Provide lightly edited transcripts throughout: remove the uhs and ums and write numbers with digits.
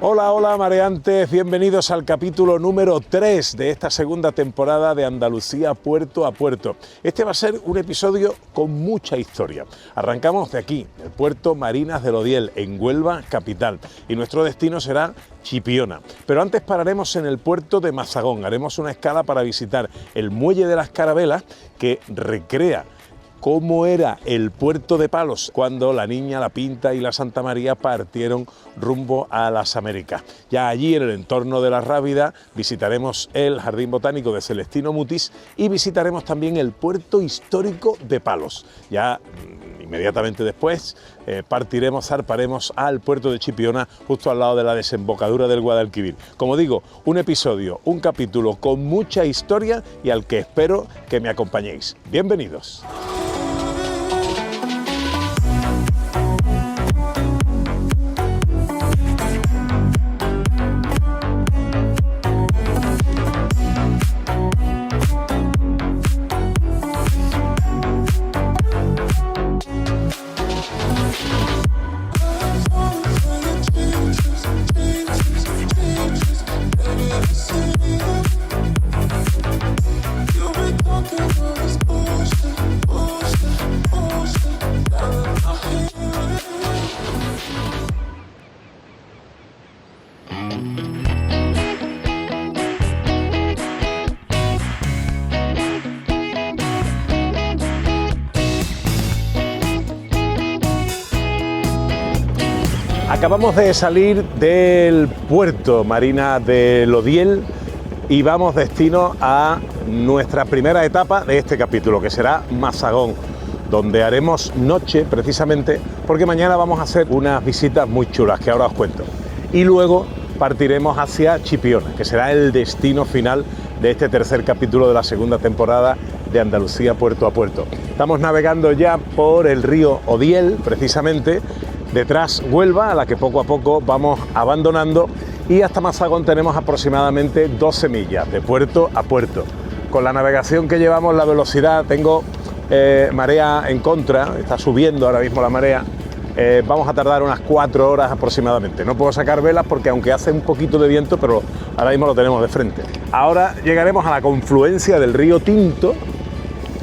Hola, hola mareantes, bienvenidos al capítulo número 3 de esta segunda temporada de Andalucía Puerto a Puerto. Este va a ser un episodio con mucha historia. Arrancamos de aquí, del puerto Marinas del Odiel, en Huelva, capital, y nuestro destino será Chipiona. Pero antes pararemos en el puerto de Mazagón, haremos una escala para visitar el muelle de las Carabelas, que recrea cómo era el puerto de Palos cuando la Niña, la Pinta y la Santa María partieron rumbo a las Américas. Ya allí, en el entorno de la Rábida, visitaremos el Jardín Botánico de Celestino Mutis y visitaremos también el puerto histórico de Palos. Ya inmediatamente después zarparemos al puerto de Chipiona, justo al lado de la desembocadura del Guadalquivir. Como digo, un episodio, un capítulo con mucha historia y al que espero que me acompañéis. Bienvenidos. Acabamos de salir del puerto Marina del Odiel y vamos destino a nuestra primera etapa de este capítulo, que será Mazagón, donde haremos noche precisamente porque mañana vamos a hacer unas visitas muy chulas que ahora os cuento. Y luego partiremos hacia Chipiona, que será el destino final de este tercer capítulo de la segunda temporada de Andalucía Puerto a Puerto. Estamos navegando ya por el río Odiel, precisamente, detrás Huelva, a la que poco a poco vamos abandonando, y hasta Mazagón tenemos aproximadamente 12 millas de puerto a puerto. Con la navegación que llevamos, la velocidad, tengo marea en contra, está subiendo ahora mismo la marea, vamos a tardar unas 4 horas aproximadamente. No puedo sacar velas porque aunque hace un poquito de viento, pero ahora mismo lo tenemos de frente. Ahora llegaremos a la confluencia del río Tinto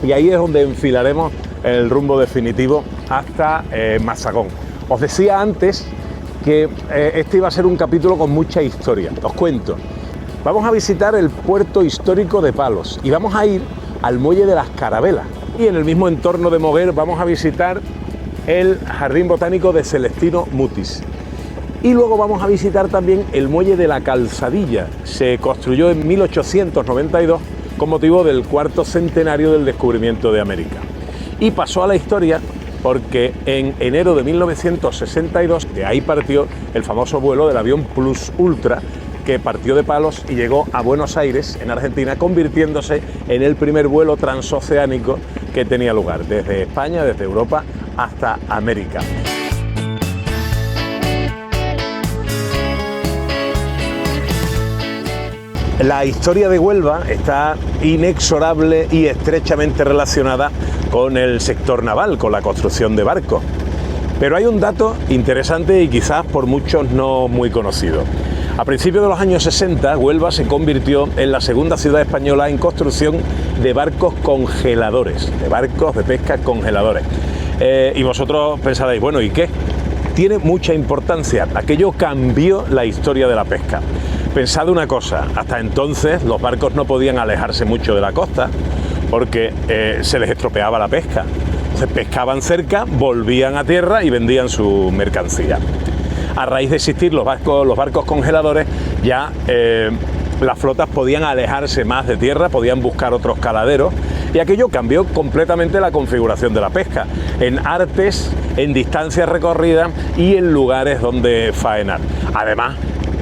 y ahí es donde enfilaremos el rumbo definitivo hasta Mazagón. Os decía antes que este iba a ser un capítulo con mucha historia. Os cuento. Vamos a visitar el puerto histórico de Palos y vamos a ir al muelle de las Carabelas. Y en el mismo entorno de Moguer vamos a visitar el Jardín Botánico de Celestino Mutis. Y luego vamos a visitar también el muelle de la Calzadilla. Se construyó en 1892 con motivo del cuarto centenario del descubrimiento de América. Y pasó a la historia porque en enero de 1962 de ahí partió el famoso vuelo del avión Plus Ultra, que partió de Palos y llegó a Buenos Aires, en Argentina, convirtiéndose en el primer vuelo transoceánico que tenía lugar desde España, desde Europa hasta América. La historia de Huelva está inexorable y estrechamente relacionada con el sector naval, con la construcción de barcos. Pero hay un dato interesante y quizás por muchos no muy conocido. A principios de los años 60, Huelva se convirtió en la segunda ciudad española en construcción de barcos congeladores, de barcos de pesca congeladores. Y vosotros pensaréis, bueno, ¿y qué? Tiene mucha importancia. Aquello cambió la historia de la pesca. Pensad una cosa, hasta entonces los barcos no podían alejarse mucho de la costa porque se les estropeaba la pesca. Entonces pescaban cerca, volvían a tierra y vendían su mercancía. A raíz de existir los barcos congeladores, ya las flotas podían alejarse más de tierra, podían buscar otros caladeros, y aquello cambió completamente la configuración de la pesca, en artes, en distancias recorridas y en lugares donde faenar. Además,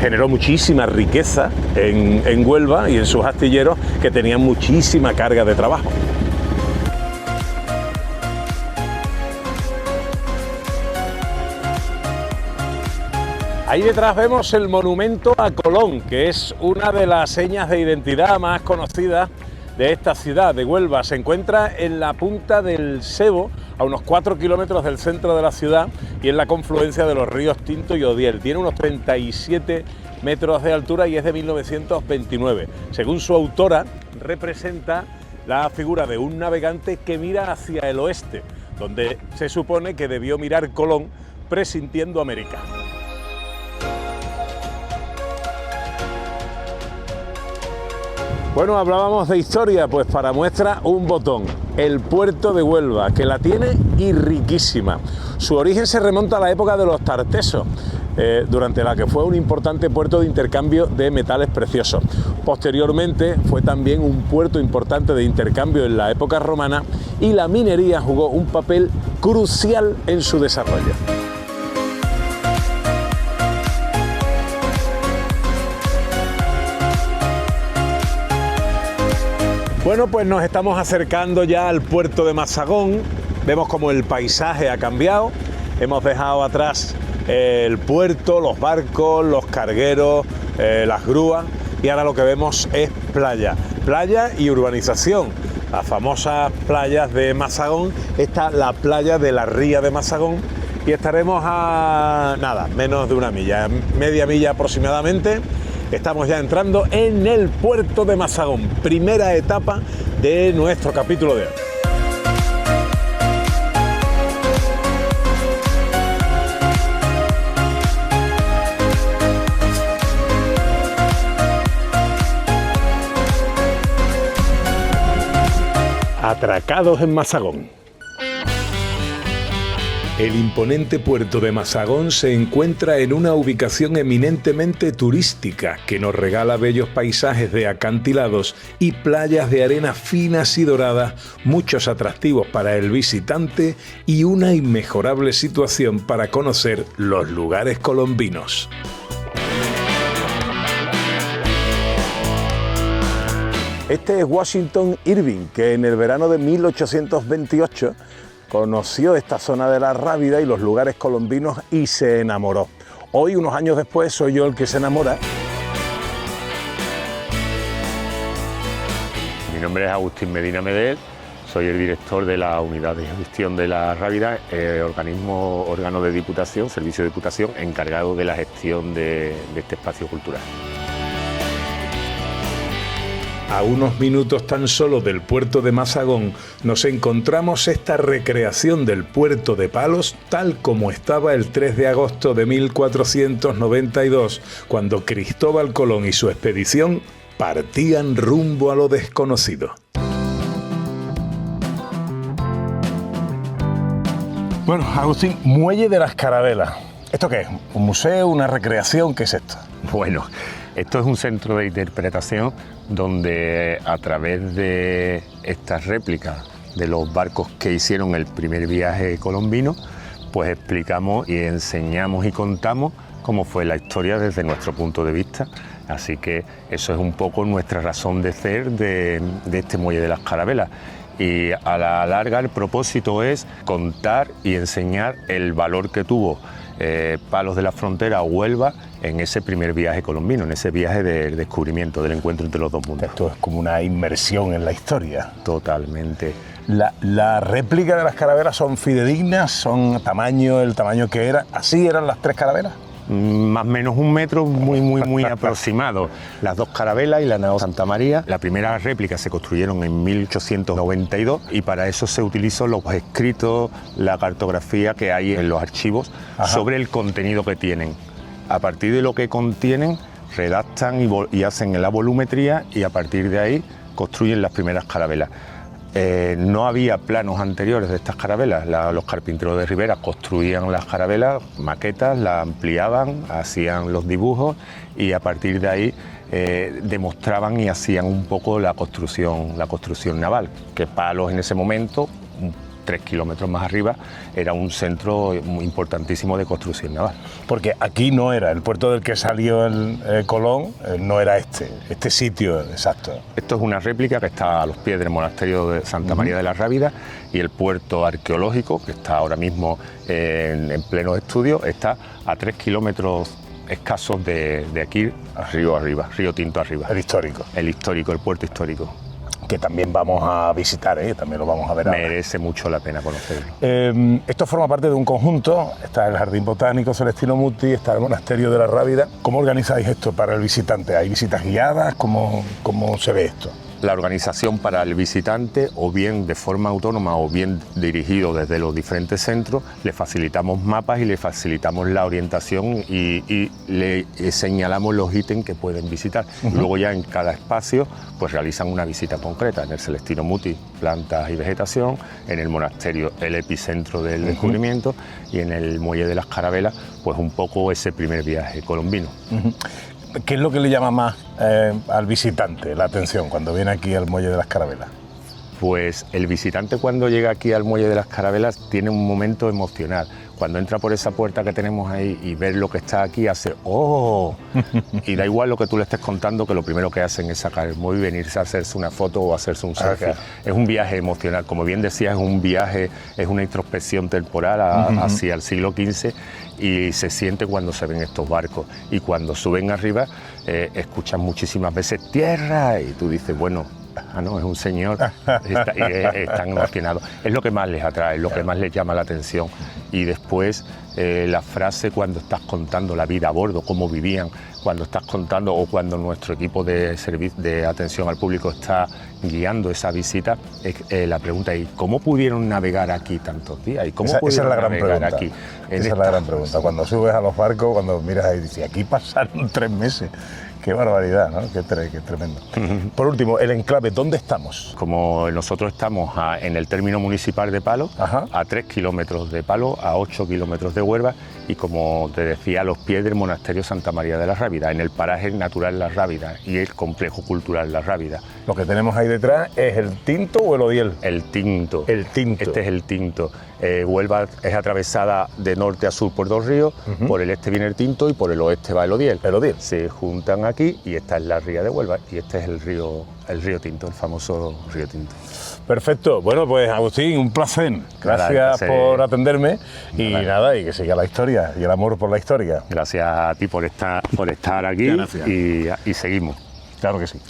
generó muchísima riqueza en Huelva y en sus astilleros, que tenían muchísima carga de trabajo. Ahí detrás vemos el monumento a Colón, que es una de las señas de identidad más conocidas de esta ciudad de Huelva. Se encuentra en la punta del Sebo, a unos 4 kilómetros del centro de la ciudad y en la confluencia de los ríos Tinto y Odiel. Tiene unos 37 metros de altura y es de 1929. Según su autora, representa la figura de un navegante que mira hacia el oeste, donde se supone que debió mirar Colón presintiendo América. Bueno, hablábamos de historia, pues para muestra un botón, el puerto de Huelva, que la tiene y riquísima. Su origen se remonta a la época de los tartesos, durante la que fue un importante puerto de intercambio de metales preciosos. Posteriormente fue también un puerto importante de intercambio en la época romana y la minería jugó un papel crucial en su desarrollo. Bueno, pues nos estamos acercando ya al puerto de Mazagón. Vemos como el paisaje ha cambiado. Hemos dejado atrás el puerto, los barcos, los cargueros, las grúas, y ahora lo que vemos es playa. Playa y urbanización. Las famosas playas de Mazagón. Esta la playa de la Ría de Mazagón. Y estaremos a nada, menos de una milla, media milla aproximadamente. Estamos ya entrando en el puerto de Mazagón, primera etapa de nuestro capítulo de hoy. Atracados en Mazagón. El imponente puerto de Mazagón se encuentra en una ubicación eminentemente turística que nos regala bellos paisajes de acantilados y playas de arena finas y doradas, muchos atractivos para el visitante y una inmejorable situación para conocer los lugares colombinos. Este es Washington Irving, que en el verano de 1828 conoció esta zona de la Rábida y los lugares colombinos y se enamoró. Hoy, unos años después, soy yo el que se enamora. Mi nombre es Agustín Medina Medel, soy el director de la Unidad de Gestión de la Rábida, órgano de Diputación, servicio de Diputación, encargado de la gestión de este espacio cultural. A unos minutos tan solo del puerto de Mazagón nos encontramos esta recreación del puerto de Palos tal como estaba el 3 de agosto de 1492, cuando Cristóbal Colón y su expedición partían rumbo a lo desconocido. Bueno, Agustín, Muelle de las Carabelas. ¿Esto qué es? ¿Un museo? ¿Una recreación? ¿Qué es esto? Bueno, esto es un centro de interpretación donde a través de estas réplicas de los barcos que hicieron el primer viaje colombino, pues explicamos y enseñamos y contamos cómo fue la historia desde nuestro punto de vista. Así que eso es un poco nuestra razón de ser de este Muelle de las Carabelas. Y a la larga el propósito es contar y enseñar el valor que tuvo Palos de la Frontera a Huelva en ese primer viaje colombino, en ese viaje del descubrimiento, del encuentro entre los dos mundos. Esto es como una inmersión en la historia. Totalmente. La réplica de las carabelas son fidedignas, son el tamaño que era. ¿Así eran las 3 carabelas? Más o menos 1 metro, muy aproximado. Las 2 carabelas y la nao Santa María. La primera réplica se construyeron en 1892 y para eso se utilizó los escritos, la cartografía que hay en los archivos. Ajá. Sobre el contenido que tienen. A partir de lo que contienen, redactan y hacen la volumetría y a partir de ahí construyen las primeras carabelas. No había planos anteriores de estas carabelas. Los carpinteros de Ribera construían las carabelas, maquetas, las ampliaban, hacían los dibujos y a partir de ahí demostraban y hacían un poco la construcción naval, que Palos en ese momento, 3 kilómetros más arriba, era un centro muy importantísimo de construcción naval. Porque aquí no era, el puerto del que salió el Colón, no era este sitio exacto. Esto es una réplica que está a los pies del monasterio de Santa María de la Rábida y el puerto arqueológico, que está ahora mismo en pleno estudio, está a 3 kilómetros escasos de aquí, río arriba, río Tinto arriba. El histórico. El histórico, el puerto histórico. que también vamos a visitar, también lo vamos a ver ahora. Merece mucho la pena conocerlo. Esto forma parte de un conjunto, está el Jardín Botánico Celestino Mutis, está el Monasterio de la Rábida. ¿Cómo organizáis esto para el visitante? ¿Hay visitas guiadas? ¿Cómo se ve esto? La organización para el visitante, o bien de forma autónoma o bien dirigido desde los diferentes centros, le facilitamos mapas y le facilitamos la orientación y le señalamos los ítems que pueden visitar. Luego ya en cada espacio pues realizan una visita concreta. En el Celestino Mutis, plantas y vegetación; en el monasterio, el epicentro del descubrimiento; y en el Muelle de las Carabelas, pues un poco ese primer viaje colombino. ¿Qué es lo que le llama más al visitante la atención cuando viene aquí al Muelle de las Carabelas? Pues el visitante, cuando llega aquí al Muelle de las Carabelas, tiene un momento emocional. Cuando entra por esa puerta que tenemos ahí y ver lo que está aquí, hace ¡oh! Y da igual lo que tú le estés contando, que lo primero que hacen es sacar el móvil, venirse a hacerse una foto o hacerse un selfie. Es un viaje emocional, como bien decías, es un viaje, es una introspección temporal hacia el siglo XV, y se siente cuando se ven estos barcos. Y cuando suben arriba, escuchan muchísimas veces ¡tierra! Y tú dices, bueno, no, es un señor, están emocionados. Es lo que más les atrae, es lo que más les llama la atención. Y después la frase cuando estás contando la vida a bordo, cómo vivían, cuando estás contando, o cuando nuestro equipo de atención al público está guiando esa visita, la pregunta es ¿cómo pudieron navegar aquí tantos días? ¿Y cómo esa es la gran pregunta. Aquí? Esa es la gran pregunta. Cuando subes a los barcos, cuando miras ahí, dices, aquí pasaron 3 meses. Qué barbaridad, ¿no? Qué tremendo. Por último, el enclave, ¿dónde estamos? Como nosotros estamos en el término municipal de Palo, a 3 kilómetros de Palo, a 8 kilómetros de Huelva, y como te decía, a los pies del monasterio Santa María de la Rábida, en el paraje natural La Rábida y el complejo cultural La Rábida. Lo que tenemos ahí detrás es el Tinto o el Odiel. El Tinto. El Tinto. Este es el Tinto. Huelva es atravesada de norte a sur por 2 ríos, por el este viene el Tinto y por el oeste va el Odiel. El Odiel. Se juntan aquí y esta es la ría de Huelva y este es el río Tinto, el famoso río Tinto. Perfecto. Bueno, pues Agustín, un placer. Gracias por atenderme y nada, y que siga la historia y el amor por la historia. Gracias a ti por estar aquí y seguimos. Claro que sí.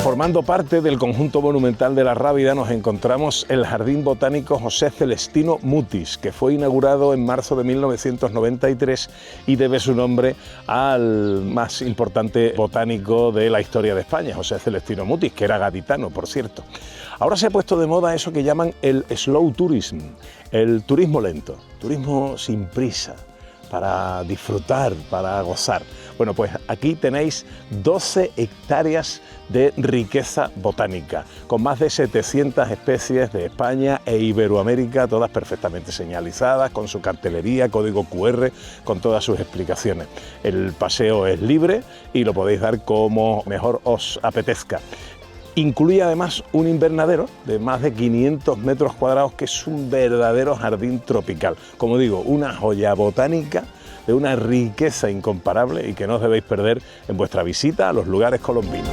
Formando parte del conjunto monumental de la Rábida nos encontramos el Jardín Botánico José Celestino Mutis, que fue inaugurado en marzo de 1993 y debe su nombre al más importante botánico de la historia de España, José Celestino Mutis, que era gaditano, por cierto. Ahora se ha puesto de moda eso que llaman el slow tourism, el turismo lento, turismo sin prisa, para disfrutar, para gozar. Bueno, pues aquí tenéis 12 hectáreas de riqueza botánica, con más de 700 especies de España e Iberoamérica, todas perfectamente señalizadas, con su cartelería, código QR, con todas sus explicaciones. El paseo es libre y lo podéis dar como mejor os apetezca. Incluye además un invernadero de más de 500 metros cuadrados, que es un verdadero jardín tropical. Como digo, una joya botánica de una riqueza incomparable y que no os debéis perder en vuestra visita a los lugares colombinos.